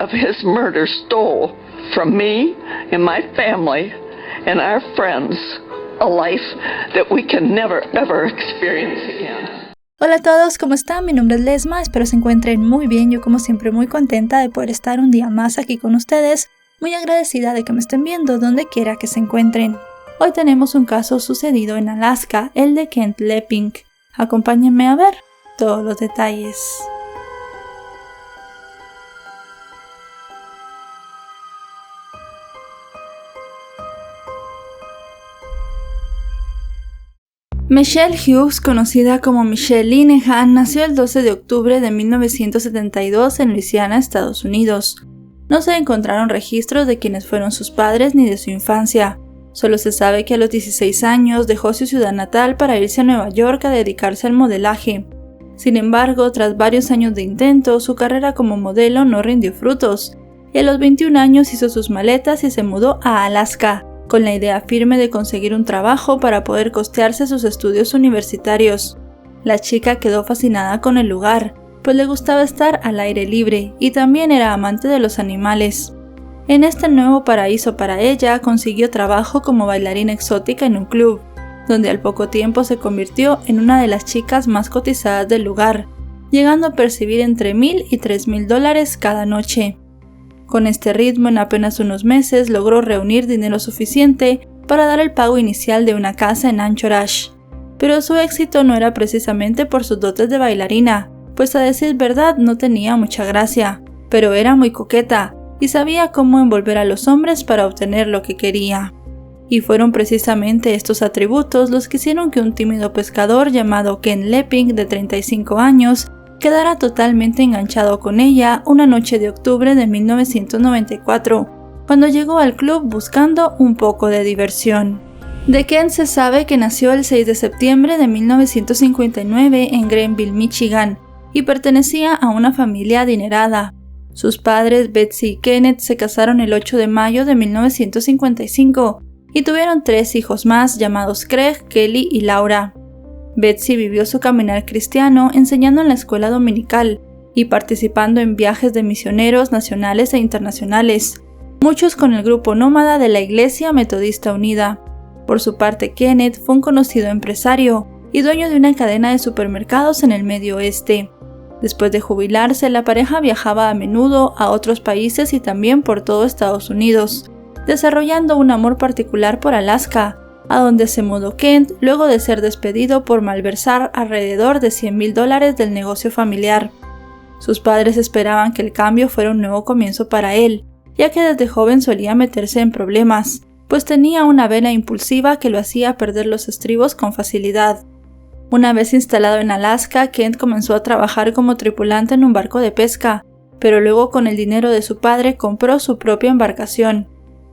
of his murder stole from me and my family and our friends a life that we can never ever experience again. Hola a todos, ¿cómo están? Mi nombre es Lesma, espero se encuentren muy bien. Yo como siempre muy contenta de poder estar un día más aquí con ustedes, muy agradecida de que me estén viendo donde quiera que se encuentren. Hoy tenemos un caso sucedido en Alaska, el de Kent Leping. Acompáñenme a ver todos los detalles. Michelle Hughes, conocida como Michelle Linehan, nació el 12 de octubre de 1972 en Luisiana, Estados Unidos. No se encontraron registros de quiénes fueron sus padres ni de su infancia. Solo se sabe que a los 16 años dejó su ciudad natal para irse a Nueva York a dedicarse al modelaje. Sin embargo, tras varios años de intento, su carrera como modelo no rindió frutos, y a los 21 años hizo sus maletas y se mudó a Alaska, con la idea firme de conseguir un trabajo para poder costearse sus estudios universitarios. La chica quedó fascinada con el lugar, pues le gustaba estar al aire libre y también era amante de los animales. En este nuevo paraíso para ella consiguió trabajo como bailarina exótica en un club, donde al poco tiempo se convirtió en una de las chicas más cotizadas del lugar, llegando a percibir entre $1,000 y $3,000 cada noche. Con este ritmo, en apenas unos meses logró reunir dinero suficiente para dar el pago inicial de una casa en Anchorage. Pero su éxito no era precisamente por sus dotes de bailarina, pues a decir verdad no tenía mucha gracia, pero era muy coqueta y sabía cómo envolver a los hombres para obtener lo que quería. Y fueron precisamente estos atributos los que hicieron que un tímido pescador llamado Kent Leping, de 35 años, quedara totalmente enganchado con ella una noche de octubre de 1994, cuando llegó al club buscando un poco de diversión. De Kent se sabe que nació el 6 de septiembre de 1959 en Greenville, Michigan, y pertenecía a una familia adinerada. Sus padres, Betsy y Kenneth, se casaron el 8 de mayo de 1955 y tuvieron 3 hijos más llamados Craig, Kelly y Laura. Betsy vivió su caminar cristiano enseñando en la escuela dominical y participando en viajes de misioneros nacionales e internacionales, muchos con el grupo nómada de la Iglesia Metodista Unida. Por su parte, Kenneth fue un conocido empresario y dueño de una cadena de supermercados en el Medio Oeste. Después de jubilarse, la pareja viajaba a menudo a otros países y también por todo Estados Unidos, desarrollando un amor particular por Alaska, a donde se mudó Kent luego de ser despedido por malversar alrededor de $100,000 del negocio familiar. Sus padres esperaban que el cambio fuera un nuevo comienzo para él, ya que desde joven solía meterse en problemas, pues tenía una vena impulsiva que lo hacía perder los estribos con facilidad. Una vez instalado en Alaska, Kent comenzó a trabajar como tripulante en un barco de pesca, pero luego con el dinero de su padre compró su propia embarcación.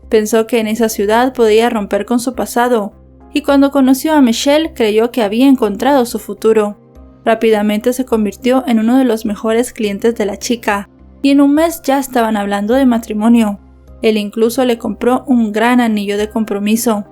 Pensó que en esa ciudad podía romper con su pasado, y cuando conoció a Michelle creyó que había encontrado su futuro. Rápidamente se convirtió en uno de los mejores clientes de la chica, y en un mes ya estaban hablando de matrimonio. Él incluso le compró un gran anillo de compromiso.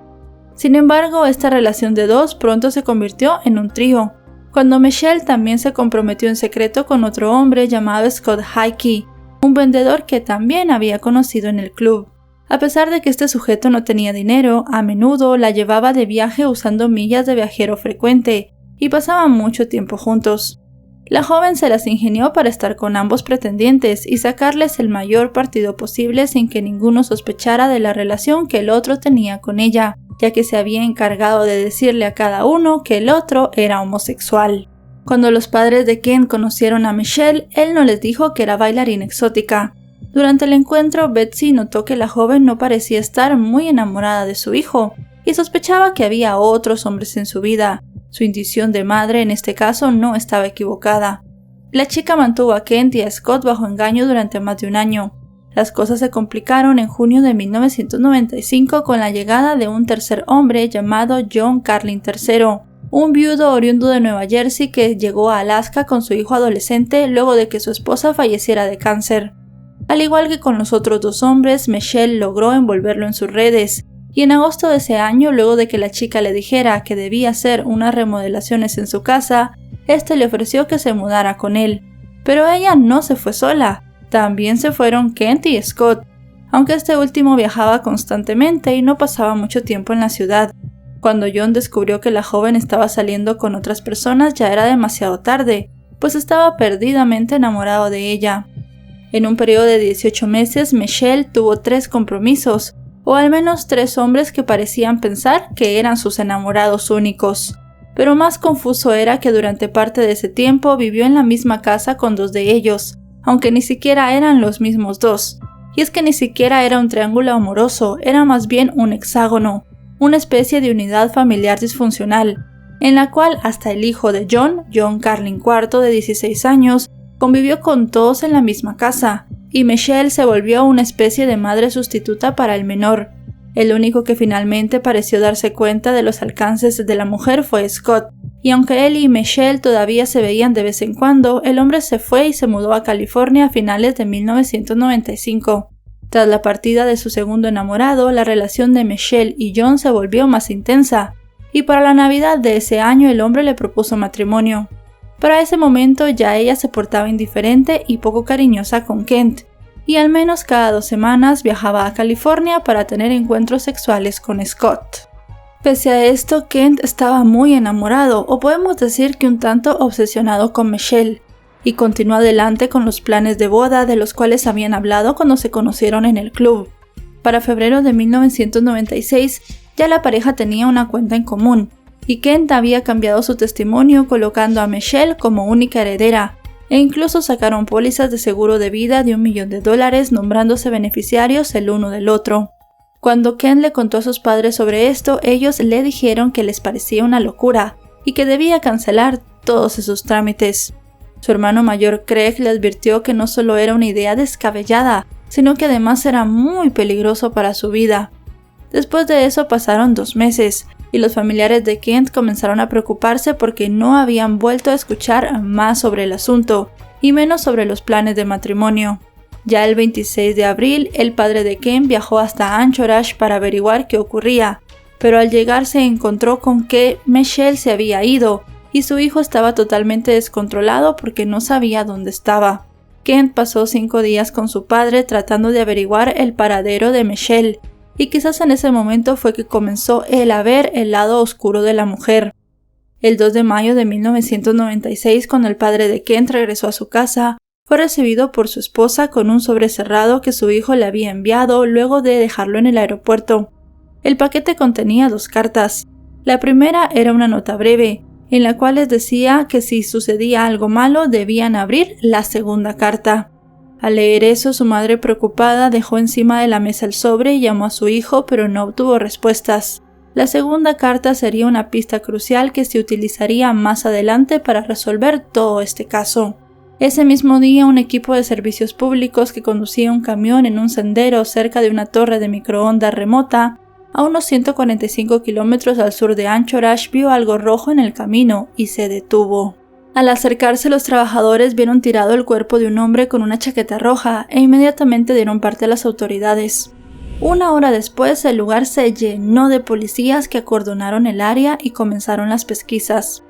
Sin embargo, esta relación de dos pronto se convirtió en un trío, cuando Michelle también se comprometió en secreto con otro hombre llamado Scott Hickey, un vendedor que también había conocido en el club. A pesar de que este sujeto no tenía dinero, a menudo la llevaba de viaje usando millas de viajero frecuente, y pasaban mucho tiempo juntos. La joven se las ingenió para estar con ambos pretendientes y sacarles el mayor partido posible sin que ninguno sospechara de la relación que el otro tenía con ella, ya que se había encargado de decirle a cada uno que el otro era homosexual. Cuando los padres de Kent conocieron a Michelle, él no les dijo que era bailarina exótica. Durante el encuentro, Betsy notó que la joven no parecía estar muy enamorada de su hijo y sospechaba que había otros hombres en su vida. Su intuición de madre en este caso no estaba equivocada. La chica mantuvo a Kent y a Scott bajo engaño durante más de un año. Las cosas se complicaron en junio de 1995 con la llegada de un tercer hombre llamado John Carlin III, un viudo oriundo de Nueva Jersey que llegó a Alaska con su hijo adolescente luego de que su esposa falleciera de cáncer. Al igual que con los otros 2 hombres, Michelle logró envolverlo en sus redes, y en agosto de ese año, luego de que la chica le dijera que debía hacer unas remodelaciones en su casa, este le ofreció que se mudara con él. Pero ella no se fue sola, También se fueron Kent y Scott, aunque este último viajaba constantemente y no pasaba mucho tiempo en la ciudad. Cuando John descubrió que la joven estaba saliendo con otras personas ya era demasiado tarde, pues estaba perdidamente enamorado de ella. En un periodo de 18 meses, Michelle tuvo 3 compromisos, o al menos 3 hombres que parecían pensar que eran sus enamorados únicos. Pero más confuso era que durante parte de ese tiempo vivió en la misma casa con 2 de ellos, aunque ni siquiera eran los mismos 2. Y es que ni siquiera era un triángulo amoroso, era más bien un hexágono, una especie de unidad familiar disfuncional, en la cual hasta el hijo de John Carlin IV, de 16 años, convivió con todos en la misma casa, y Michelle se volvió una especie de madre sustituta para el menor. El único que finalmente pareció darse cuenta de los alcances de la mujer fue Scott, y aunque él y Michelle todavía se veían de vez en cuando, el hombre se fue y se mudó a California a finales de 1995. Tras la partida de su segundo enamorado, la relación de Michelle y John se volvió más intensa, y para la Navidad de ese año el hombre le propuso matrimonio. Para ese momento ya ella se portaba indiferente y poco cariñosa con Kent, y al menos cada 2 semanas viajaba a California para tener encuentros sexuales con Scott. Pese a esto, Kent estaba muy enamorado, o podemos decir que un tanto obsesionado con Michelle, y continuó adelante con los planes de boda de los cuales habían hablado cuando se conocieron en el club. Para febrero de 1996, ya la pareja tenía una cuenta en común, y Kent había cambiado su testimonio colocando a Michelle como única heredera, e incluso sacaron pólizas de seguro de vida de $1 millón nombrándose beneficiarios el uno del otro. Cuando Kent le contó a sus padres sobre esto, ellos le dijeron que les parecía una locura y que debía cancelar todos esos trámites. Su hermano mayor Craig le advirtió que no solo era una idea descabellada, sino que además era muy peligroso para su vida. Después de eso pasaron 2 meses, y los familiares de Kent comenzaron a preocuparse porque no habían vuelto a escuchar más sobre el asunto, y menos sobre los planes de matrimonio. Ya el 26 de abril, el padre de Kent viajó hasta Anchorage para averiguar qué ocurría, pero al llegar se encontró con que Michelle se había ido, y su hijo estaba totalmente descontrolado porque no sabía dónde estaba. Kent pasó 5 días con su padre tratando de averiguar el paradero de Michelle, y quizás en ese momento fue que comenzó él a ver el lado oscuro de la mujer. El 2 de mayo de 1996, cuando el padre de Kent regresó a su casa, fue recibido por su esposa con un sobre cerrado que su hijo le había enviado luego de dejarlo en el aeropuerto. El paquete contenía 2 cartas. La primera era una nota breve, en la cual les decía que si sucedía algo malo debían abrir la segunda carta. Al leer eso, su madre preocupada dejó encima de la mesa el sobre y llamó a su hijo, pero no obtuvo respuestas. La segunda carta sería una pista crucial que se utilizaría más adelante para resolver todo este caso. Ese mismo día, un equipo de servicios públicos que conducía un camión en un sendero cerca de una torre de microondas remota, a unos 145 kilómetros al sur de Anchorage, vio algo rojo en el camino y se detuvo. Al acercarse, los trabajadores vieron tirado el cuerpo de un hombre con una chaqueta roja e inmediatamente dieron parte a las autoridades. 1 hora después, el lugar se llenó de policías que acordonaron el área y comenzaron las pesquisas.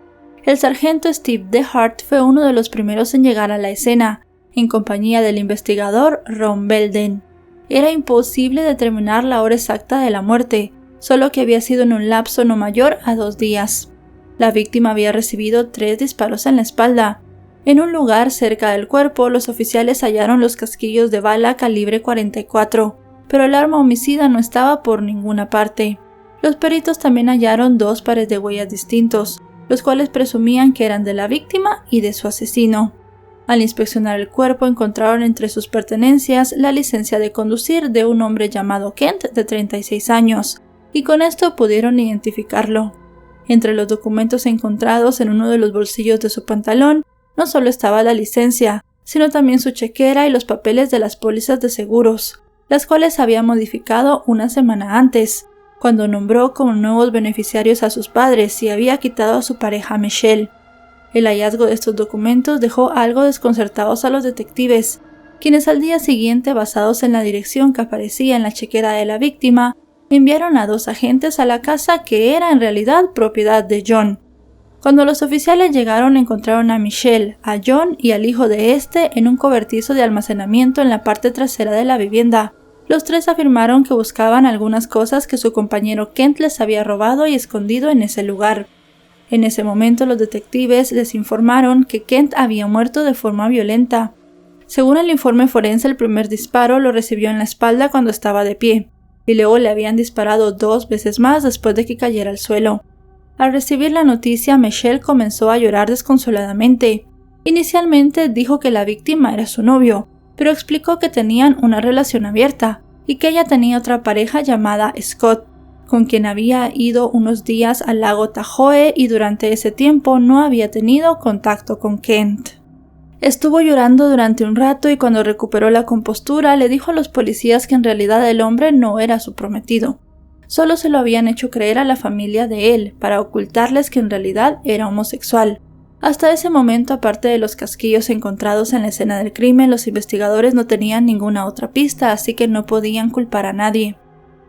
El sargento Steve DeHart fue uno de los primeros en llegar a la escena, en compañía del investigador Ron Belden. Era imposible determinar la hora exacta de la muerte, solo que había sido en un lapso no mayor a 2 días. La víctima había recibido 3 disparos en la espalda. En un lugar cerca del cuerpo, los oficiales hallaron los casquillos de bala calibre 44, pero el arma homicida no estaba por ninguna parte. Los peritos también hallaron 2 pares de huellas distintos, los cuales presumían que eran de la víctima y de su asesino. Al inspeccionar el cuerpo, encontraron entre sus pertenencias la licencia de conducir de un hombre llamado Kent de 36 años, y con esto pudieron identificarlo. Entre los documentos encontrados en uno de los bolsillos de su pantalón, no solo estaba la licencia, sino también su chequera y los papeles de las pólizas de seguros, las cuales había modificado una semana antes, cuando nombró como nuevos beneficiarios a sus padres y había quitado a su pareja Michelle. El hallazgo de estos documentos dejó algo desconcertados a los detectives, quienes al día siguiente, basados en la dirección que aparecía en la chequera de la víctima, enviaron a 2 agentes a la casa que era en realidad propiedad de John. Cuando los oficiales llegaron, encontraron a Michelle, a John y al hijo de este en un cobertizo de almacenamiento en la parte trasera de la vivienda. Los tres afirmaron que buscaban algunas cosas que su compañero Kent les había robado y escondido en ese lugar. En ese momento los detectives les informaron que Kent había muerto de forma violenta. Según el informe forense, el primer disparo lo recibió en la espalda cuando estaba de pie, y luego le habían disparado 2 veces más después de que cayera al suelo. Al recibir la noticia, Michelle comenzó a llorar desconsoladamente. Inicialmente dijo que la víctima era su novio, pero explicó que tenían una relación abierta y que ella tenía otra pareja llamada Scott, con quien había ido unos días al lago Tahoe y durante ese tiempo no había tenido contacto con Kent. Estuvo llorando durante un rato y cuando recuperó la compostura le dijo a los policías que en realidad el hombre no era su prometido. Solo se lo habían hecho creer a la familia de él para ocultarles que en realidad era homosexual. Hasta ese momento, aparte de los casquillos encontrados en la escena del crimen, los investigadores no tenían ninguna otra pista, así que no podían culpar a nadie.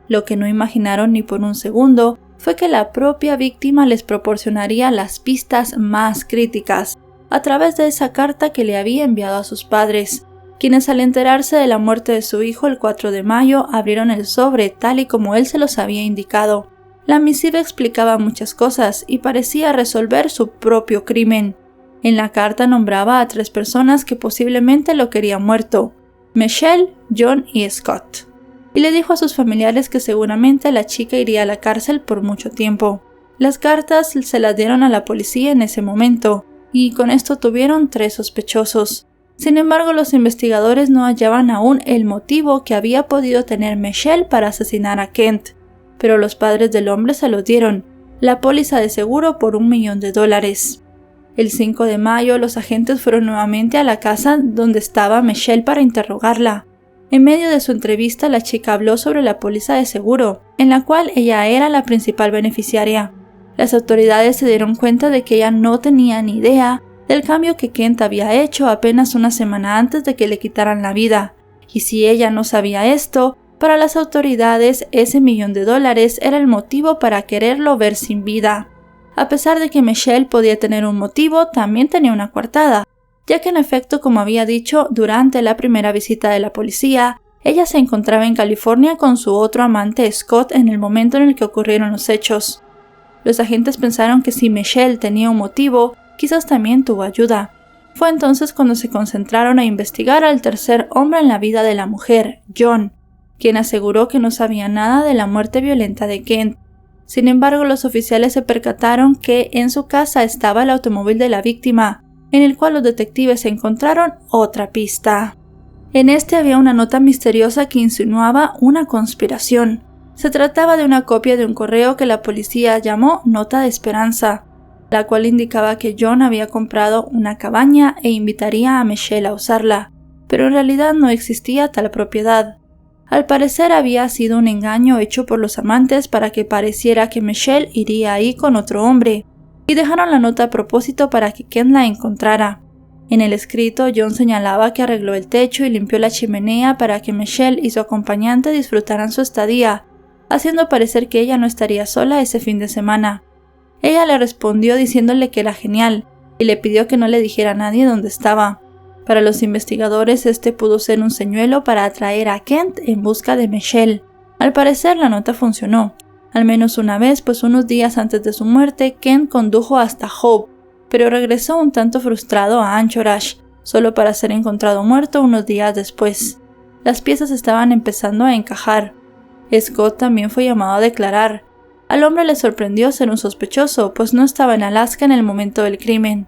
Lo que no imaginaron ni por un segundo fue que la propia víctima les proporcionaría las pistas más críticas a través de esa carta que le había enviado a sus padres, quienes al enterarse de la muerte de su hijo el 4 de mayo abrieron el sobre tal y como él se los había indicado. La misiva explicaba muchas cosas y parecía resolver su propio crimen. En la carta nombraba a 3 personas que posiblemente lo querían muerto: Michelle, John y Scott. Y le dijo a sus familiares que seguramente la chica iría a la cárcel por mucho tiempo. Las cartas se las dieron a la policía en ese momento, y con esto tuvieron 3 sospechosos. Sin embargo, los investigadores no hallaban aún el motivo que había podido tener Michelle para asesinar a Kent, pero los padres del hombre se lo dieron, la póliza de seguro por $1 millón. El 5 de mayo, los agentes fueron nuevamente a la casa donde estaba Michelle para interrogarla. En medio de su entrevista, la chica habló sobre la póliza de seguro, en la cual ella era la principal beneficiaria. Las autoridades se dieron cuenta de que ella no tenía ni idea del cambio que Kent había hecho apenas una semana antes de que le quitaran la vida, y si ella no sabía esto, para las autoridades ese $1 millón era el motivo para quererlo ver sin vida. A pesar de que Michelle podía tener un motivo, también tenía una coartada, ya que en efecto, como había dicho, durante la primera visita de la policía, ella se encontraba en California con su otro amante Scott en el momento en el que ocurrieron los hechos. Los agentes pensaron que si Michelle tenía un motivo, quizás también tuvo ayuda. Fue entonces cuando se concentraron a investigar al tercer hombre en la vida de la mujer, John, quien aseguró que no sabía nada de la muerte violenta de Kent. Sin embargo, los oficiales se percataron que en su casa estaba el automóvil de la víctima, en el cual los detectives encontraron otra pista. En este había una nota misteriosa que insinuaba una conspiración. Se trataba de una copia de un correo que la policía llamó Nota de Esperanza, la cual indicaba que John había comprado una cabaña e invitaría a Michelle a usarla, pero en realidad no existía tal propiedad. Al parecer había sido un engaño hecho por los amantes para que pareciera que Michelle iría ahí con otro hombre, y dejaron la nota a propósito para que Kent la encontrara. En el escrito, John señalaba que arregló el techo y limpió la chimenea para que Michelle y su acompañante disfrutaran su estadía, haciendo parecer que ella no estaría sola ese fin de semana. Ella le respondió diciéndole que era genial, y le pidió que no le dijera a nadie dónde estaba. Para los investigadores, este pudo ser un señuelo para atraer a Kent en busca de Michelle. Al parecer, la nota funcionó. Al menos una vez, pues unos días antes de su muerte, Kent condujo hasta Hope, pero regresó un tanto frustrado a Anchorage, solo para ser encontrado muerto unos días después. Las piezas estaban empezando a encajar. Scott también fue llamado a declarar. Al hombre le sorprendió ser un sospechoso, pues no estaba en Alaska en el momento del crimen.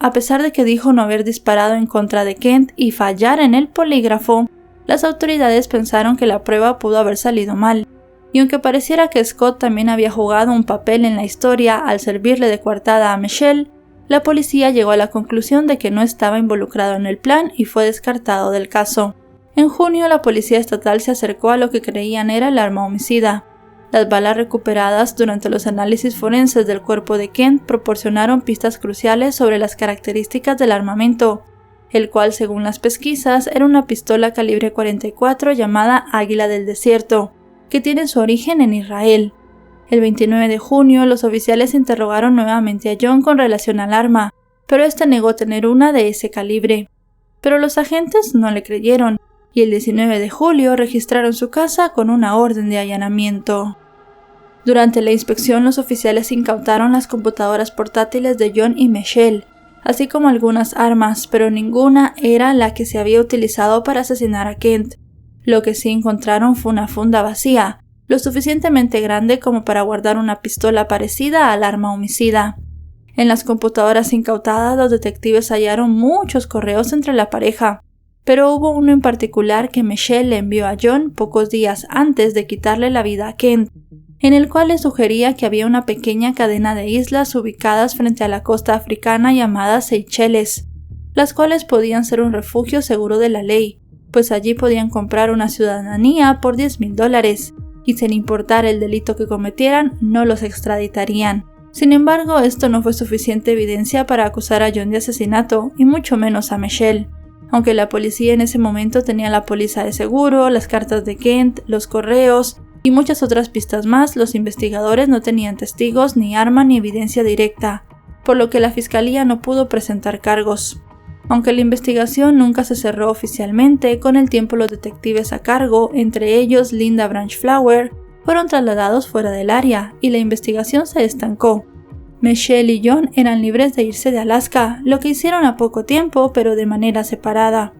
A pesar de que dijo no haber disparado en contra de Kent y fallar en el polígrafo, las autoridades pensaron que la prueba pudo haber salido mal. Y aunque pareciera que Scott también había jugado un papel en la historia al servirle de coartada a Michelle, la policía llegó a la conclusión de que no estaba involucrado en el plan y fue descartado del caso. En junio, la policía estatal se acercó a lo que creían era el arma homicida. Las balas recuperadas durante los análisis forenses del cuerpo de Kent proporcionaron pistas cruciales sobre las características del armamento, el cual, según las pesquisas, era una pistola calibre 44 llamada Águila del Desierto, que tiene su origen en Israel. El 29 de junio, los oficiales interrogaron nuevamente a John con relación al arma, pero este negó tener una de ese calibre. Pero los agentes no le creyeron, y el 19 de julio registraron su casa con una orden de allanamiento. Durante la inspección, los oficiales incautaron las computadoras portátiles de John y Michelle, así como algunas armas, pero ninguna era la que se había utilizado para asesinar a Kent. Lo que sí encontraron fue una funda vacía, lo suficientemente grande como para guardar una pistola parecida al arma homicida. En las computadoras incautadas, los detectives hallaron muchos correos entre la pareja, pero hubo uno en particular que Michelle le envió a John pocos días antes de quitarle la vida a Kent, en el cual le sugería que había una pequeña cadena de islas ubicadas frente a la costa africana llamadas Seychelles, las cuales podían ser un refugio seguro de la ley, pues allí podían comprar una ciudadanía por $10,000, y sin importar el delito que cometieran, no los extraditarían. Sin embargo, esto no fue suficiente evidencia para acusar a John de asesinato, y mucho menos a Michelle. Aunque la policía en ese momento tenía la póliza de seguro, las cartas de Kent, los correos y muchas otras pistas más, los investigadores no tenían testigos, ni arma, ni evidencia directa, por lo que la fiscalía no pudo presentar cargos. Aunque la investigación nunca se cerró oficialmente, con el tiempo los detectives a cargo, entre ellos Linda Branchflower, fueron trasladados fuera del área y la investigación se estancó. Michelle y John eran libres de irse de Alaska, lo que hicieron a poco tiempo, pero de manera separada.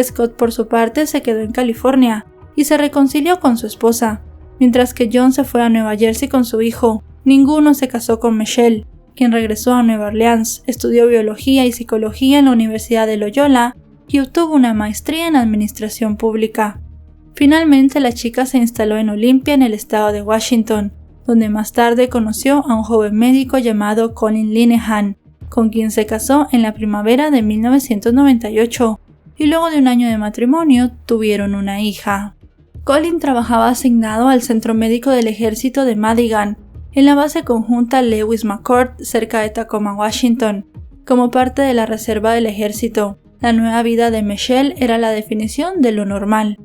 Scott, por su parte, se quedó en California y se reconcilió con su esposa, mientras que John se fue a Nueva Jersey con su hijo. Ninguno se casó con Michelle, quien regresó a Nueva Orleans, estudió biología y psicología en la Universidad de Loyola y obtuvo una maestría en administración pública. Finalmente, la chica se instaló en Olympia, en el estado de Washington, donde más tarde conoció a un joven médico llamado Colin Linehan, con quien se casó en la primavera de 1998, y luego de un año de matrimonio tuvieron una hija. Colin trabajaba asignado al Centro Médico del Ejército de Madigan, en la base conjunta Lewis McCord, cerca de Tacoma, Washington, como parte de la reserva del ejército. La nueva vida de Michelle era la definición de lo normal.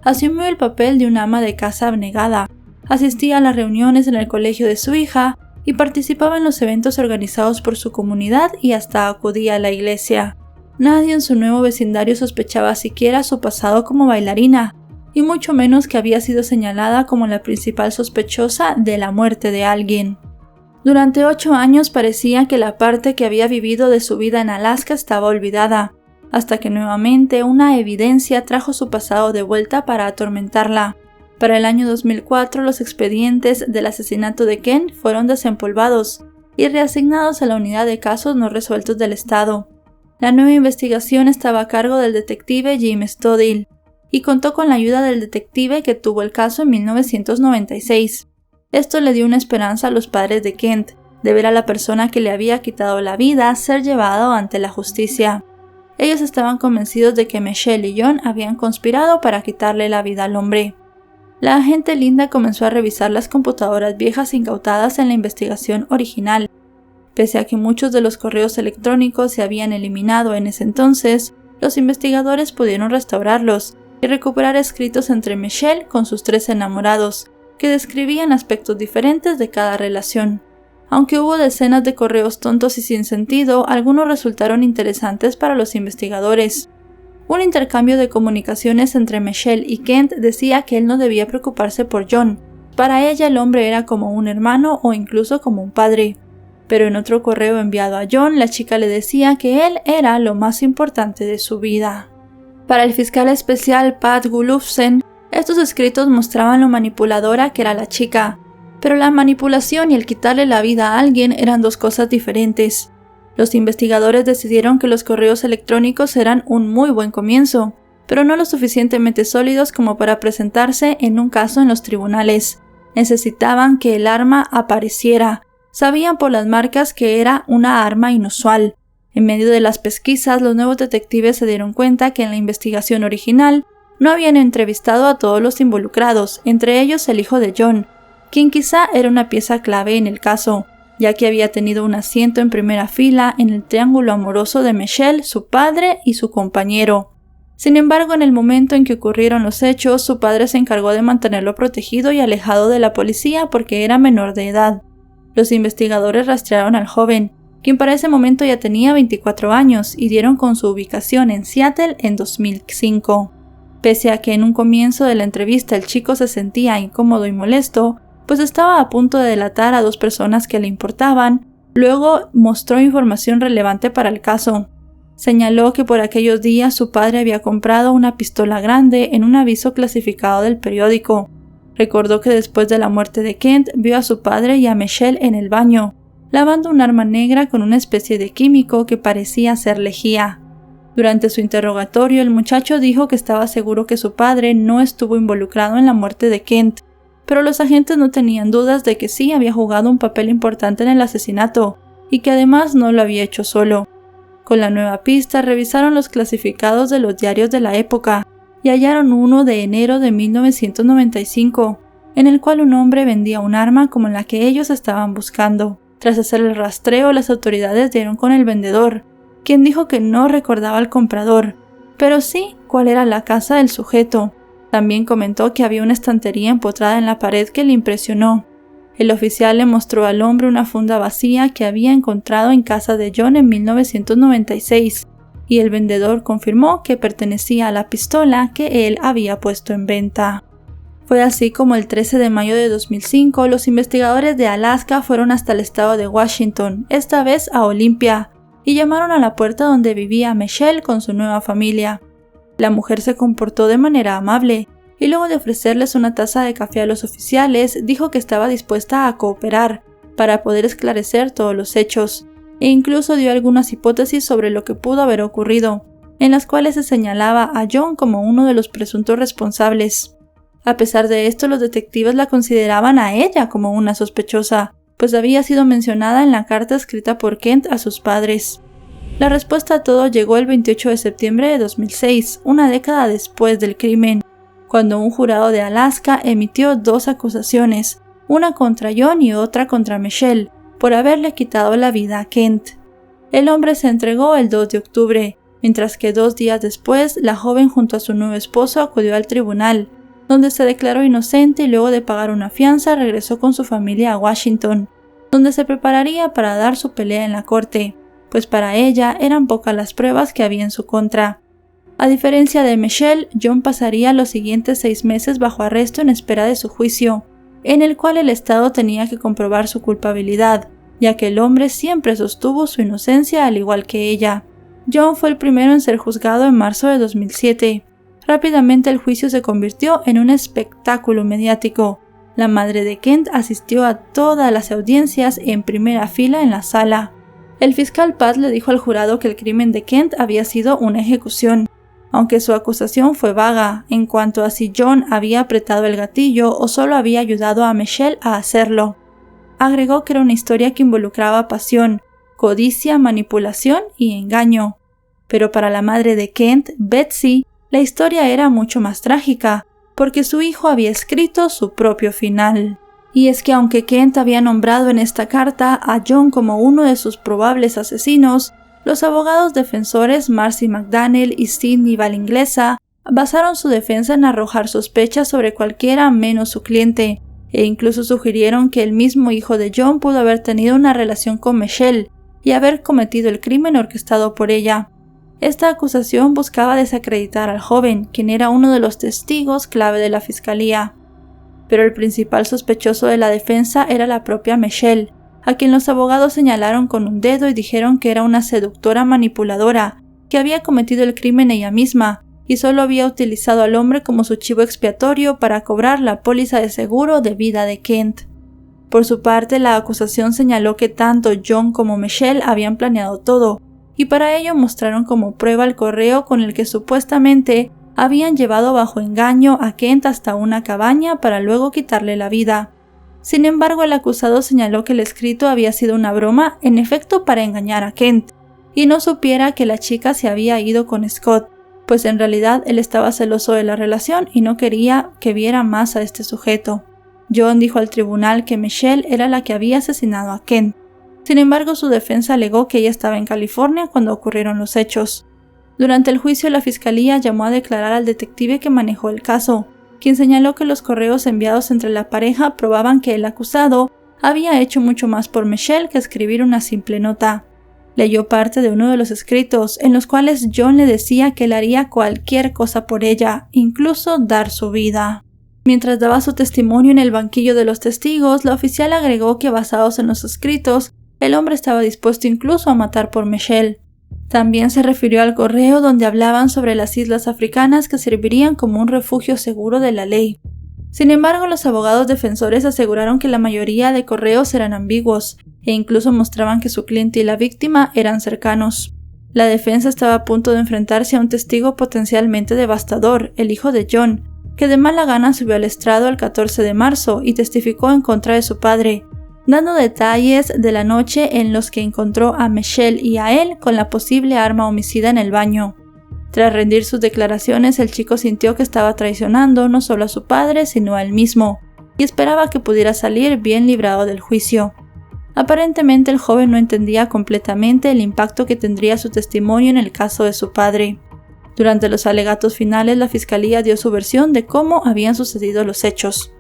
Asumió el papel de una ama de casa abnegada, asistía a las reuniones en el colegio de su hija y participaba en los eventos organizados por su comunidad y hasta acudía a la iglesia. Nadie en su nuevo vecindario sospechaba siquiera su pasado como bailarina, y mucho menos que había sido señalada como la principal sospechosa de la muerte de alguien. Durante 8 años parecía que la parte que había vivido de su vida en Alaska estaba olvidada, hasta que nuevamente una evidencia trajo su pasado de vuelta para atormentarla. Para el año 2004, los expedientes del asesinato de Kent fueron desempolvados y reasignados a la unidad de casos no resueltos del estado. La nueva investigación estaba a cargo del detective Jim Stoddill y contó con la ayuda del detective que tuvo el caso en 1996. Esto le dio una esperanza a los padres de Kent, de ver a la persona que le había quitado la vida ser llevado ante la justicia. Ellos estaban convencidos de que Michelle y John habían conspirado para quitarle la vida al hombre. La agente Linda comenzó a revisar las computadoras viejas incautadas en la investigación original. Pese a que muchos de los correos electrónicos se habían eliminado en ese entonces, los investigadores pudieron restaurarlos y recuperar escritos entre Michelle con sus 3 enamorados, que describían aspectos diferentes de cada relación. Aunque hubo decenas de correos tontos y sin sentido, algunos resultaron interesantes para los investigadores. Un intercambio de comunicaciones entre Michelle y Kent decía que él no debía preocuparse por John. Para ella el hombre era como un hermano o incluso como un padre. Pero en otro correo enviado a John, la chica le decía que él era lo más importante de su vida. Para el fiscal especial Pat Gulufsen, estos escritos mostraban lo manipuladora que era la chica. Pero la manipulación y el quitarle la vida a alguien eran 2 cosas diferentes. Los investigadores decidieron que los correos electrónicos eran un muy buen comienzo, pero no lo suficientemente sólidos como para presentarse en un caso en los tribunales. Necesitaban que el arma apareciera. Sabían por las marcas que era una arma inusual. En medio de las pesquisas, los nuevos detectives se dieron cuenta que en la investigación original no habían entrevistado a todos los involucrados, entre ellos el hijo de John, quien quizá era una pieza clave en el caso, ya que había tenido un asiento en primera fila en el triángulo amoroso de Michelle, su padre y su compañero. Sin embargo, en el momento en que ocurrieron los hechos, su padre se encargó de mantenerlo protegido y alejado de la policía porque era menor de edad. Los investigadores rastrearon al joven, quien para ese momento ya tenía 24 años, y dieron con su ubicación en Seattle en 2005. Pese a que en un comienzo de la entrevista el chico se sentía incómodo y molesto, pues estaba a punto de delatar a 2 personas que le importaban, luego mostró información relevante para el caso. Señaló que por aquellos días su padre había comprado una pistola grande en un aviso clasificado del periódico. Recordó que después de la muerte de Kent vio a su padre y a Michelle en el baño, lavando un arma negra con una especie de químico que parecía ser lejía. Durante su interrogatorio, el muchacho dijo que estaba seguro que su padre no estuvo involucrado en la muerte de Kent, pero los agentes no tenían dudas de que sí había jugado un papel importante en el asesinato, y que además no lo había hecho solo. Con la nueva pista, revisaron los clasificados de los diarios de la época, y hallaron uno de enero de 1995, en el cual un hombre vendía un arma como la que ellos estaban buscando. Tras hacer el rastreo, las autoridades dieron con el vendedor, quien dijo que no recordaba al comprador, pero sí cuál era la casa del sujeto. También comentó que había una estantería empotrada en la pared que le impresionó. El oficial le mostró al hombre una funda vacía que había encontrado en casa de John en 1996, y el vendedor confirmó que pertenecía a la pistola que él había puesto en venta. Fue así como el 13 de mayo de 2005 los investigadores de Alaska fueron hasta el estado de Washington, esta vez a Olympia, y llamaron a la puerta donde vivía Michelle con su nueva familia. La mujer se comportó de manera amable, y luego de ofrecerles una taza de café a los oficiales, dijo que estaba dispuesta a cooperar para poder esclarecer todos los hechos, e incluso dio algunas hipótesis sobre lo que pudo haber ocurrido, en las cuales se señalaba a John como uno de los presuntos responsables. A pesar de esto, los detectives la consideraban a ella como una sospechosa, pues había sido mencionada en la carta escrita por Kent a sus padres. La respuesta a todo llegó el 28 de septiembre de 2006, una década después del crimen, cuando un jurado de Alaska emitió 2 acusaciones, una contra John y otra contra Michelle, por haberle quitado la vida a Kent. El hombre se entregó el 2 de octubre, mientras que 2 días después, la joven junto a su nuevo esposo acudió al tribunal, donde se declaró inocente y luego de pagar una fianza regresó con su familia a Washington, donde se prepararía para dar su pelea en la corte, pues para ella eran pocas las pruebas que había en su contra. A diferencia de Michelle, John pasaría los siguientes 6 meses bajo arresto en espera de su juicio, en el cual el Estado tenía que comprobar su culpabilidad, ya que el hombre siempre sostuvo su inocencia al igual que ella. John fue el primero en ser juzgado en marzo de 2007. Rápidamente el juicio se convirtió en un espectáculo mediático. La madre de Kent asistió a todas las audiencias en primera fila en la sala. El fiscal Pat le dijo al jurado que el crimen de Kent había sido una ejecución, aunque su acusación fue vaga en cuanto a si John había apretado el gatillo o solo había ayudado a Michelle a hacerlo. Agregó que era una historia que involucraba pasión, codicia, manipulación y engaño. Pero para la madre de Kent, Betsy, la historia era mucho más trágica, porque su hijo había escrito su propio final. Y es que aunque Kent había nombrado en esta carta a John como uno de sus probables asesinos, los abogados defensores Marcy McDaniel y Sidney Valinglesa basaron su defensa en arrojar sospechas sobre cualquiera menos su cliente, e incluso sugirieron que el mismo hijo de John pudo haber tenido una relación con Michelle y haber cometido el crimen orquestado por ella. Esta acusación buscaba desacreditar al joven, quien era uno de los testigos clave de la fiscalía. Pero el principal sospechoso de la defensa era la propia Michelle, a quien los abogados señalaron con un dedo y dijeron que era una seductora manipuladora, que había cometido el crimen ella misma, y solo había utilizado al hombre como su chivo expiatorio para cobrar la póliza de seguro de vida de Kent. Por su parte, la acusación señaló que tanto John como Michelle habían planeado todo, y para ello mostraron como prueba el correo con el que supuestamente habían llevado bajo engaño a Kent hasta una cabaña para luego quitarle la vida. Sin embargo, el acusado señaló que el escrito había sido una broma, en efecto para engañar a Kent, y no supiera que la chica se había ido con Scott, pues en realidad él estaba celoso de la relación y no quería que viera más a este sujeto. John dijo al tribunal que Michelle era la que había asesinado a Kent. Sin embargo, su defensa alegó que ella estaba en California cuando ocurrieron los hechos. Durante el juicio, la fiscalía llamó a declarar al detective que manejó el caso, quien señaló que los correos enviados entre la pareja probaban que el acusado había hecho mucho más por Michelle que escribir una simple nota. Leyó parte de uno de los escritos, en los cuales John le decía que él haría cualquier cosa por ella, incluso dar su vida. Mientras daba su testimonio en el banquillo de los testigos, la oficial agregó que basados en los escritos, el hombre estaba dispuesto incluso a matar por Michelle. También se refirió al correo donde hablaban sobre las islas africanas que servirían como un refugio seguro de la ley. Sin embargo, los abogados defensores aseguraron que la mayoría de correos eran ambiguos e incluso mostraban que su cliente y la víctima eran cercanos. La defensa estaba a punto de enfrentarse a un testigo potencialmente devastador, el hijo de John, que de mala gana subió al estrado el 14 de marzo y testificó en contra de su padre, dando detalles de la noche en los que encontró a Michelle y a él con la posible arma homicida en el baño. Tras rendir sus declaraciones, el chico sintió que estaba traicionando no solo a su padre, sino a él mismo, y esperaba que pudiera salir bien librado del juicio. Aparentemente, el joven no entendía completamente el impacto que tendría su testimonio en el caso de su padre. Durante los alegatos finales, la fiscalía dio su versión de cómo habían sucedido los hechos.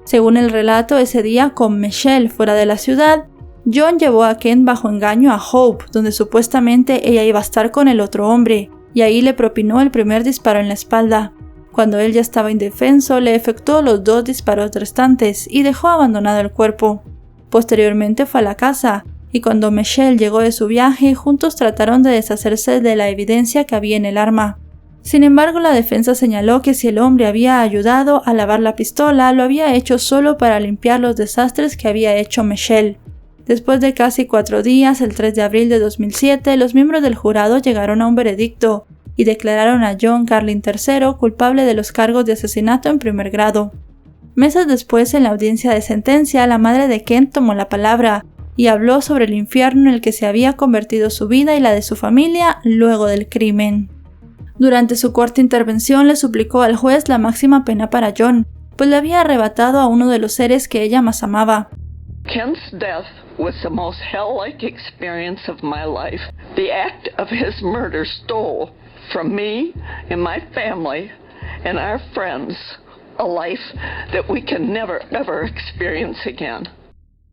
Según el relato, ese día, con Michelle fuera de la ciudad, John llevó a Kent bajo engaño a Hope, donde supuestamente ella iba a estar con el otro hombre, y ahí le propinó el primer disparo en la espalda. Cuando él ya estaba indefenso, le efectuó los 2 disparos restantes y dejó abandonado el cuerpo. Posteriormente fue a la casa, y cuando Michelle llegó de su viaje, juntos trataron de deshacerse de la evidencia que había en el arma. Sin embargo, la defensa señaló que si el hombre había ayudado a lavar la pistola, lo había hecho solo para limpiar los desastres que había hecho Michelle. Después de casi 4 días, el 3 de abril de 2007, los miembros del jurado llegaron a un veredicto y declararon a John Carlin III culpable de los cargos de asesinato en primer grado. Meses después, en la audiencia de sentencia, la madre de Kent tomó la palabra y habló sobre el infierno en el que se había convertido su vida y la de su familia luego del crimen. Durante su corta intervención le suplicó al juez la máxima pena para John, pues le había arrebatado a uno de los seres que ella más amaba. Kent's death was the most hell-like experience of my life. The act of his murder stole from me and my family and our friends a life that we can never ever experience again.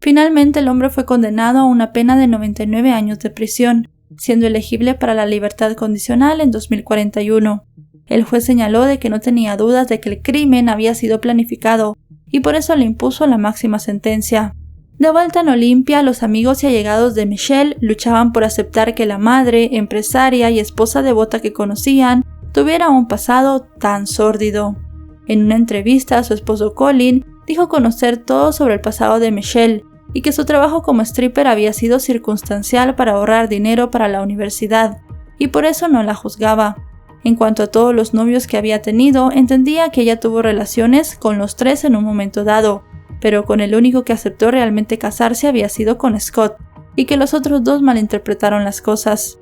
Finalmente, el hombre fue condenado a una pena de 99 años de prisión, siendo elegible para la libertad condicional en 2041. El juez señaló de que no tenía dudas de que el crimen había sido planificado y por eso le impuso la máxima sentencia. De vuelta en Olimpia, los amigos y allegados de Michelle luchaban por aceptar que la madre, empresaria y esposa devota que conocían tuviera un pasado tan sórdido. En una entrevista, su esposo Colin dijo conocer todo sobre el pasado de Michelle y que su trabajo como stripper había sido circunstancial para ahorrar dinero para la universidad, y por eso no la juzgaba. En cuanto a todos los novios que había tenido, entendía que ella tuvo relaciones con los 3 en un momento dado, pero con el único que aceptó realmente casarse había sido con Scott, y que los otros 2 malinterpretaron las cosas.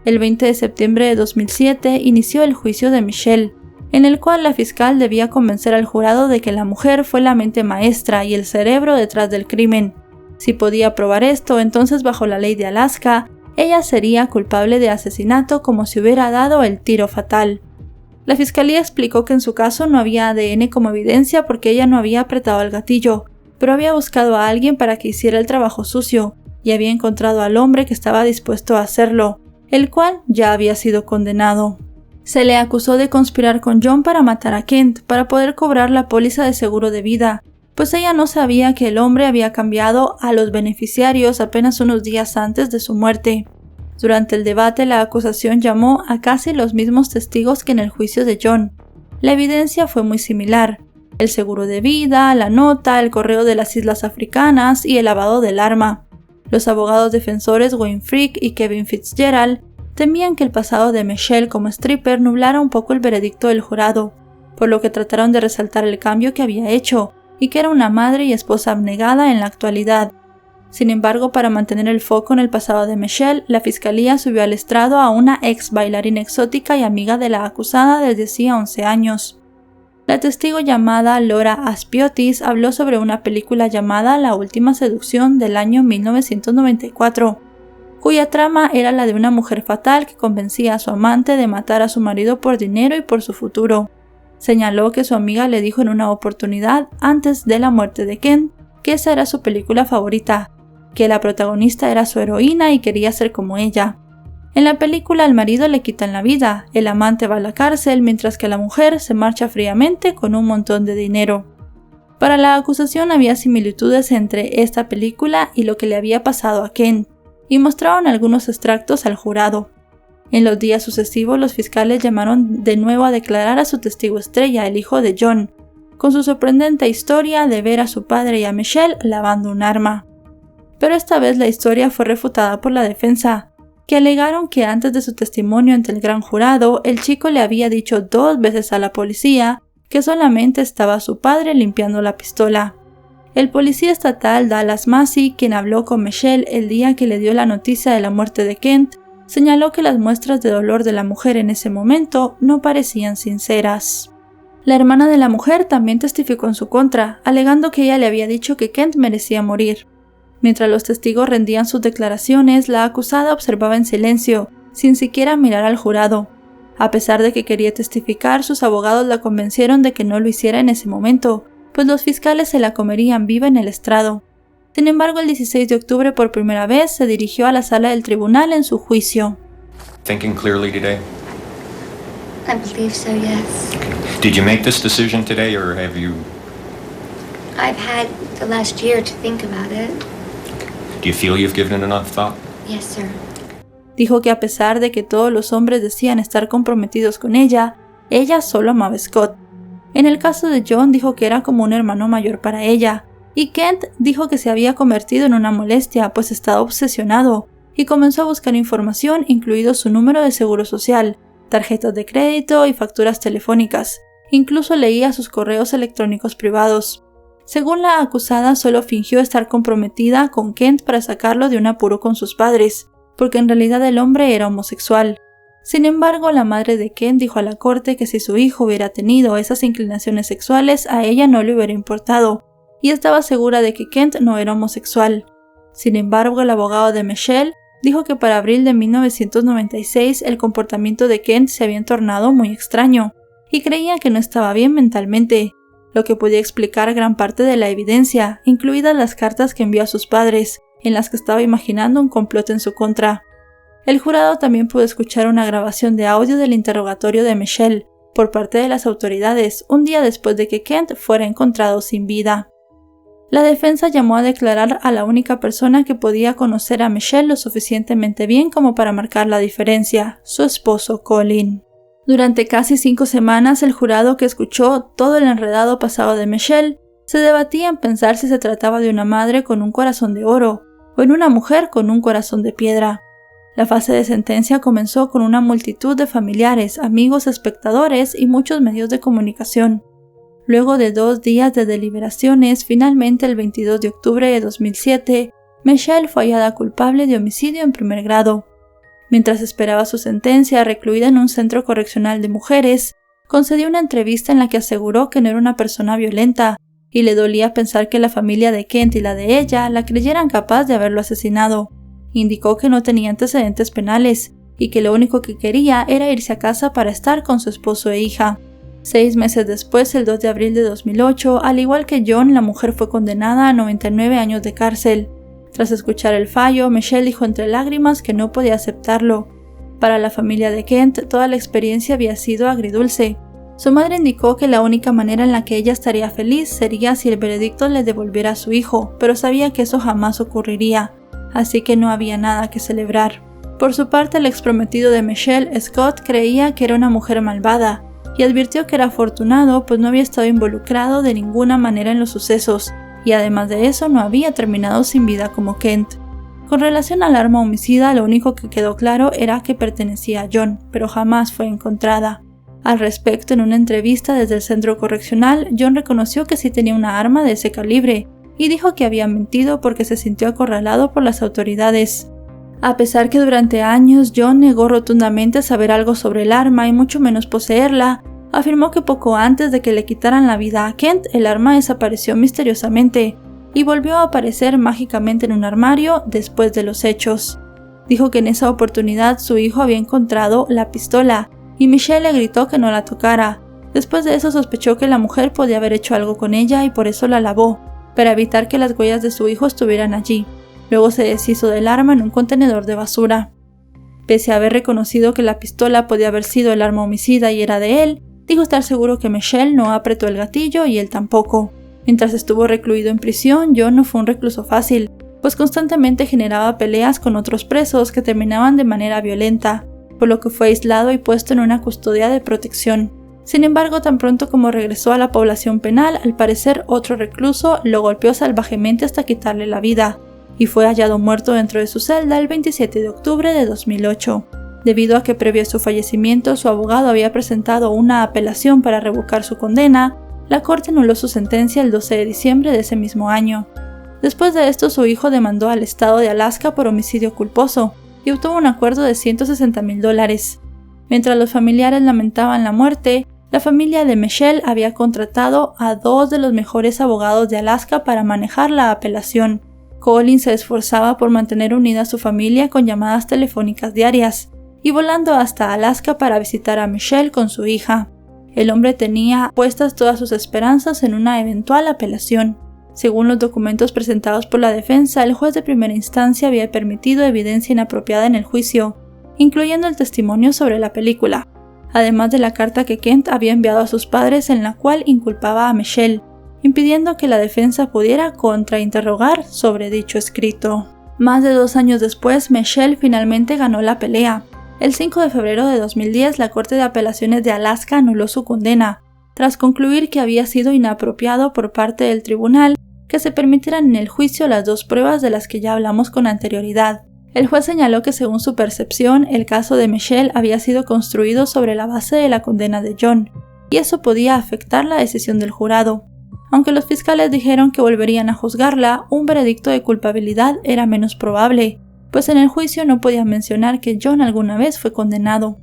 El 20 de septiembre de 2007 inició el juicio de Michelle, en el cual la fiscal debía convencer al jurado de que la mujer fue la mente maestra y el cerebro detrás del crimen. Si podía probar esto, entonces bajo la ley de Alaska, ella sería culpable de asesinato como si hubiera dado el tiro fatal. La fiscalía explicó que en su caso no había ADN como evidencia porque ella no había apretado el gatillo, pero había buscado a alguien para que hiciera el trabajo sucio, y había encontrado al hombre que estaba dispuesto a hacerlo, el cual ya había sido condenado. Se le acusó de conspirar con John para matar a Kent, para poder cobrar la póliza de seguro de vida, pues ella no sabía que el hombre había cambiado a los beneficiarios apenas unos días antes de su muerte. Durante el debate, la acusación llamó a casi los mismos testigos que en el juicio de John. La evidencia fue muy similar: el seguro de vida, la nota, el correo de las islas africanas y el lavado del arma. Los abogados defensores Wayne Frick y Kevin Fitzgerald temían que el pasado de Michelle como stripper nublara un poco el veredicto del jurado, por lo que trataron de resaltar el cambio que había hecho y que era una madre y esposa abnegada en la actualidad. Sin embargo, para mantener el foco en el pasado de Michelle, la fiscalía subió al estrado a una ex bailarina exótica y amiga de la acusada desde hacía 11 años. La testigo llamada Laura Aspiotis habló sobre una película llamada La Última Seducción del año 1994. cuya trama era la de una mujer fatal que convencía a su amante de matar a su marido por dinero y por su futuro. Señaló que su amiga le dijo en una oportunidad antes de la muerte de Kent que esa era su película favorita, que la protagonista era su heroína y quería ser como ella. En la película al marido le quitan la vida, el amante va a la cárcel mientras que la mujer se marcha fríamente con un montón de dinero. Para la acusación había similitudes entre esta película y lo que le había pasado a Kent, y mostraron algunos extractos al jurado. En los días sucesivos los fiscales llamaron de nuevo a declarar a su testigo estrella, el hijo de John, con su sorprendente historia de ver a su padre y a Michelle lavando un arma. Pero esta vez la historia fue refutada por la defensa, que alegaron que antes de su testimonio ante el gran jurado, el chico le había dicho 2 veces a la policía que solamente estaba su padre limpiando la pistola. El policía estatal Dallas Massey, quien habló con Michelle el día que le dio la noticia de la muerte de Kent, señaló que las muestras de dolor de la mujer en ese momento no parecían sinceras. La hermana de la mujer también testificó en su contra, alegando que ella le había dicho que Kent merecía morir. Mientras los testigos rendían sus declaraciones, la acusada observaba en silencio, sin siquiera mirar al jurado. A pesar de que quería testificar, sus abogados la convencieron de que no lo hiciera en ese momento, pues los fiscales se la comerían viva en el estrado. Sin embargo, el 16 de octubre por primera vez se dirigió a la sala del tribunal en su juicio. Thinking clearly today? I believe so, yes. Did you make this decision today or have you... I've had the last year to think about it. Do you feel you've given it enough thought? Yes, sir. Dijo que a pesar de que todos los hombres decían estar comprometidos con ella solo amaba a Scott. En el caso de John dijo que era como un hermano mayor para ella, y Kent dijo que se había convertido en una molestia pues estaba obsesionado, y comenzó a buscar información incluido su número de seguro social, tarjetas de crédito y facturas telefónicas. Incluso leía sus correos electrónicos privados. Según la acusada, solo fingió estar comprometida con Kent para sacarlo de un apuro con sus padres, porque en realidad el hombre era homosexual. Sin embargo, la madre de Kent dijo a la corte que si su hijo hubiera tenido esas inclinaciones sexuales, a ella no le hubiera importado, y estaba segura de que Kent no era homosexual. Sin embargo, el abogado de Michelle dijo que para abril de 1996 el comportamiento de Kent se había tornado muy extraño, y creía que no estaba bien mentalmente, lo que podía explicar gran parte de la evidencia, incluidas las cartas que envió a sus padres, en las que estaba imaginando un complot en su contra. El jurado también pudo escuchar una grabación de audio del interrogatorio de Michelle, por parte de las autoridades, un día después de que Kent fuera encontrado sin vida. La defensa llamó a declarar a la única persona que podía conocer a Michelle lo suficientemente bien como para marcar la diferencia, su esposo Colin. Durante casi 5 semanas, el jurado que escuchó todo el enredado pasado de Michelle se debatía en pensar si se trataba de una madre con un corazón de oro o en una mujer con un corazón de piedra. La fase de sentencia comenzó con una multitud de familiares, amigos, espectadores y muchos medios de comunicación. Luego de 2 días de deliberaciones, finalmente el 22 de octubre de 2007, Michelle fue hallada culpable de homicidio en primer grado. Mientras esperaba su sentencia, recluida en un centro correccional de mujeres, concedió una entrevista en la que aseguró que no era una persona violenta, y le dolía pensar que la familia de Kent y la de ella la creyeran capaz de haberlo asesinado. Indicó que no tenía antecedentes penales, y que lo único que quería era irse a casa para estar con su esposo e hija. 6 meses después, el 2 de abril de 2008, al igual que John, la mujer fue condenada a 99 años de cárcel. Tras escuchar el fallo, Michelle dijo entre lágrimas que no podía aceptarlo. Para la familia de Kent, toda la experiencia había sido agridulce. Su madre indicó que la única manera en la que ella estaría feliz sería si el veredicto le devolviera a su hijo, pero sabía que eso jamás ocurriría, así que no había nada que celebrar. Por su parte, el exprometido de Michelle, Scott, creía que era una mujer malvada, y advirtió que era afortunado pues no había estado involucrado de ninguna manera en los sucesos, y además de eso no había terminado sin vida como Kent. Con relación al arma homicida, lo único que quedó claro era que pertenecía a John, pero jamás fue encontrada. Al respecto, en una entrevista desde el centro correccional, John reconoció que sí tenía una arma de ese calibre, y dijo que había mentido porque se sintió acorralado por las autoridades. A pesar que durante años John negó rotundamente saber algo sobre el arma y mucho menos poseerla, afirmó que poco antes de que le quitaran la vida a Kent, el arma desapareció misteriosamente y volvió a aparecer mágicamente en un armario después de los hechos. Dijo que en esa oportunidad su hijo había encontrado la pistola y Michelle le gritó que no la tocara. Después de eso sospechó que la mujer podía haber hecho algo con ella y por eso la lavó, para evitar que las huellas de su hijo estuvieran allí. Luego se deshizo del arma en un contenedor de basura. Pese a haber reconocido que la pistola podía haber sido el arma homicida y era de él, dijo estar seguro que Michelle no apretó el gatillo y él tampoco. Mientras estuvo recluido en prisión, John no fue un recluso fácil, pues constantemente generaba peleas con otros presos que terminaban de manera violenta, por lo que fue aislado y puesto en una custodia de protección. Sin embargo, tan pronto como regresó a la población penal, al parecer otro recluso lo golpeó salvajemente hasta quitarle la vida, y fue hallado muerto dentro de su celda el 27 de octubre de 2008. Debido a que previo a su fallecimiento su abogado había presentado una apelación para revocar su condena, la corte anuló su sentencia el 12 de diciembre de ese mismo año. Después de esto, su hijo demandó al estado de Alaska por homicidio culposo y obtuvo un acuerdo de $160,000. Mientras los familiares lamentaban la muerte, la familia de Michelle había contratado a 2 de los mejores abogados de Alaska para manejar la apelación. Colin se esforzaba por mantener unida a su familia con llamadas telefónicas diarias y volando hasta Alaska para visitar a Michelle con su hija. El hombre tenía puestas todas sus esperanzas en una eventual apelación. Según los documentos presentados por la defensa, el juez de primera instancia había permitido evidencia inapropiada en el juicio, incluyendo el testimonio sobre la película, además de la carta que Kent había enviado a sus padres en la cual inculpaba a Michelle, impidiendo que la defensa pudiera contrainterrogar sobre dicho escrito. Más de 2 años después, Michelle finalmente ganó la pelea. El 5 de febrero de 2010, la Corte de Apelaciones de Alaska anuló su condena, tras concluir que había sido inapropiado por parte del tribunal que se permitieran en el juicio las 2 pruebas de las que ya hablamos con anterioridad. El juez señaló que según su percepción, el caso de Michelle había sido construido sobre la base de la condena de John, y eso podía afectar la decisión del jurado. Aunque los fiscales dijeron que volverían a juzgarla, un veredicto de culpabilidad era menos probable, pues en el juicio no podían mencionar que John alguna vez fue condenado.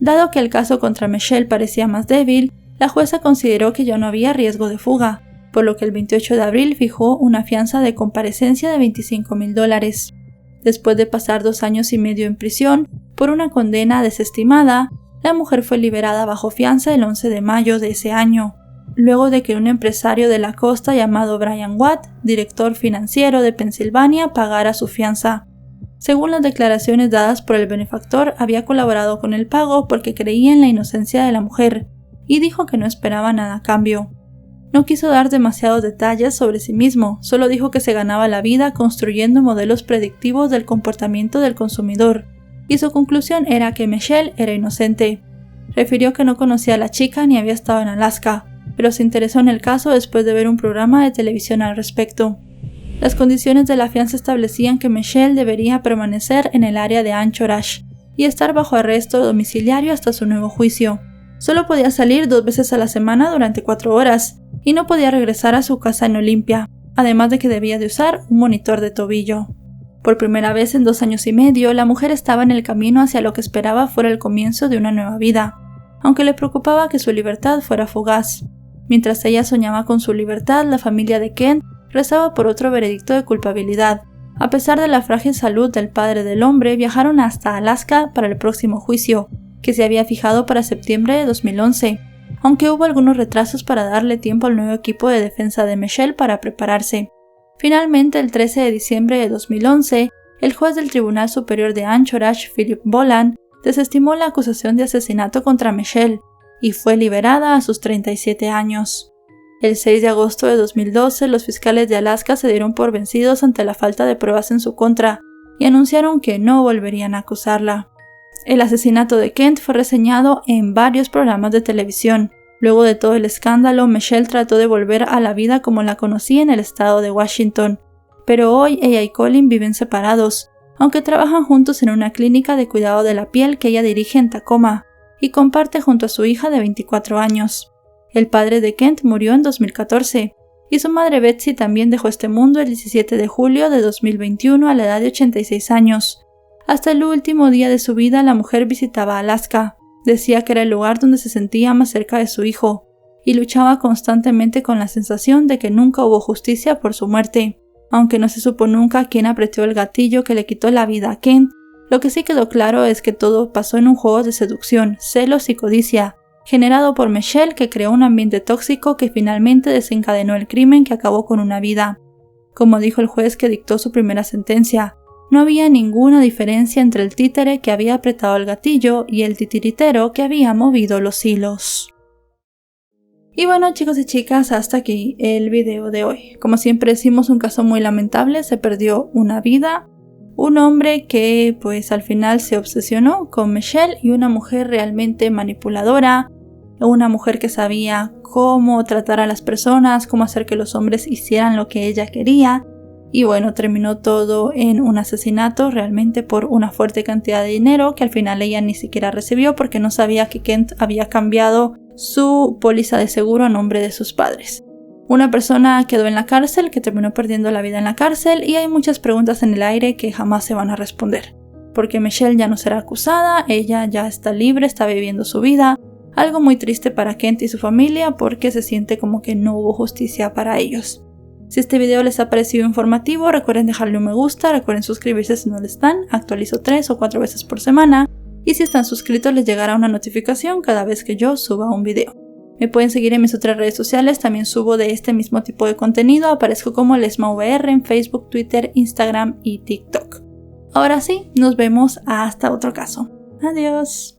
Dado que el caso contra Michelle parecía más débil, la jueza consideró que ya no había riesgo de fuga, por lo que el 28 de abril fijó una fianza de comparecencia de $25,000. Después de pasar 2 años y medio en prisión por una condena desestimada, la mujer fue liberada bajo fianza el 11 de mayo de ese año, luego de que un empresario de la costa llamado Brian Watt, director financiero de Pensilvania, pagara su fianza. Según las declaraciones dadas por el benefactor, había colaborado con el pago porque creía en la inocencia de la mujer y dijo que no esperaba nada a cambio. No quiso dar demasiados detalles sobre sí mismo, solo dijo que se ganaba la vida construyendo modelos predictivos del comportamiento del consumidor, y su conclusión era que Michelle era inocente. Refirió que no conocía a la chica ni había estado en Alaska, pero se interesó en el caso después de ver un programa de televisión al respecto. Las condiciones de la fianza establecían que Michelle debería permanecer en el área de Anchorage y estar bajo arresto domiciliario hasta su nuevo juicio. Solo podía salir 2 veces a la semana durante 4 horas, y no podía regresar a su casa en Olympia, además de que debía de usar un monitor de tobillo. Por primera vez en 2 años y medio, la mujer estaba en el camino hacia lo que esperaba fuera el comienzo de una nueva vida, aunque le preocupaba que su libertad fuera fugaz. Mientras ella soñaba con su libertad, la familia de Kent rezaba por otro veredicto de culpabilidad. A pesar de la frágil salud del padre del hombre, viajaron hasta Alaska para el próximo juicio, que se había fijado para septiembre de 2011, aunque hubo algunos retrasos para darle tiempo al nuevo equipo de defensa de Michelle para prepararse. Finalmente, el 13 de diciembre de 2011, el juez del Tribunal Superior de Anchorage, Philip Boland, desestimó la acusación de asesinato contra Michelle y fue liberada a sus 37 años. El 6 de agosto de 2012, los fiscales de Alaska se dieron por vencidos ante la falta de pruebas en su contra y anunciaron que no volverían a acusarla. El asesinato de Kent fue reseñado en varios programas de televisión. Luego de todo el escándalo, Michelle trató de volver a la vida como la conocía en el estado de Washington, pero hoy ella y Colin viven separados, aunque trabajan juntos en una clínica de cuidado de la piel que ella dirige en Tacoma, y comparte junto a su hija de 24 años. El padre de Kent murió en 2014, y su madre Betsy también dejó este mundo el 17 de julio de 2021 a la edad de 86 años. Hasta el último día de su vida, la mujer visitaba Alaska. Decía que era el lugar donde se sentía más cerca de su hijo, y luchaba constantemente con la sensación de que nunca hubo justicia por su muerte. Aunque no se supo nunca quién apretó el gatillo que le quitó la vida a Kent, Lo que sí quedó claro es que todo pasó en un juego de seducción, celos y codicia, generado por Michelle, que creó un ambiente tóxico que finalmente desencadenó el crimen que acabó con una vida. Como dijo el juez que dictó su primera sentencia, no había ninguna diferencia entre el títere que había apretado el gatillo y el titiritero que había movido los hilos. Y bueno, chicos y chicas, hasta aquí el video de hoy. Como siempre decimos, un caso muy lamentable, se perdió una vida. Un hombre que pues al final se obsesionó con Michelle, y una mujer realmente manipuladora, una mujer que sabía cómo tratar a las personas, cómo hacer que los hombres hicieran lo que ella quería, y bueno, terminó todo en un asesinato realmente por una fuerte cantidad de dinero que al final ella ni siquiera recibió porque no sabía que Kent había cambiado su póliza de seguro a nombre de sus padres. Una persona quedó en la cárcel, que terminó perdiendo la vida en la cárcel, y hay muchas preguntas en el aire que jamás se van a responder. Porque Michelle ya no será acusada, ella ya está libre, está viviendo su vida. Algo muy triste para Kent y su familia porque se siente como que no hubo justicia para ellos. Si este video les ha parecido informativo, recuerden dejarle un me gusta, recuerden suscribirse si no lo están, actualizo 3 o 4 veces por semana, y si están suscritos les llegará una notificación cada vez que yo suba un video. Me pueden seguir en mis otras redes sociales, también subo de este mismo tipo de contenido, aparezco como LesmaVR en Facebook, Twitter, Instagram y TikTok. Ahora sí, nos vemos hasta otro caso. Adiós.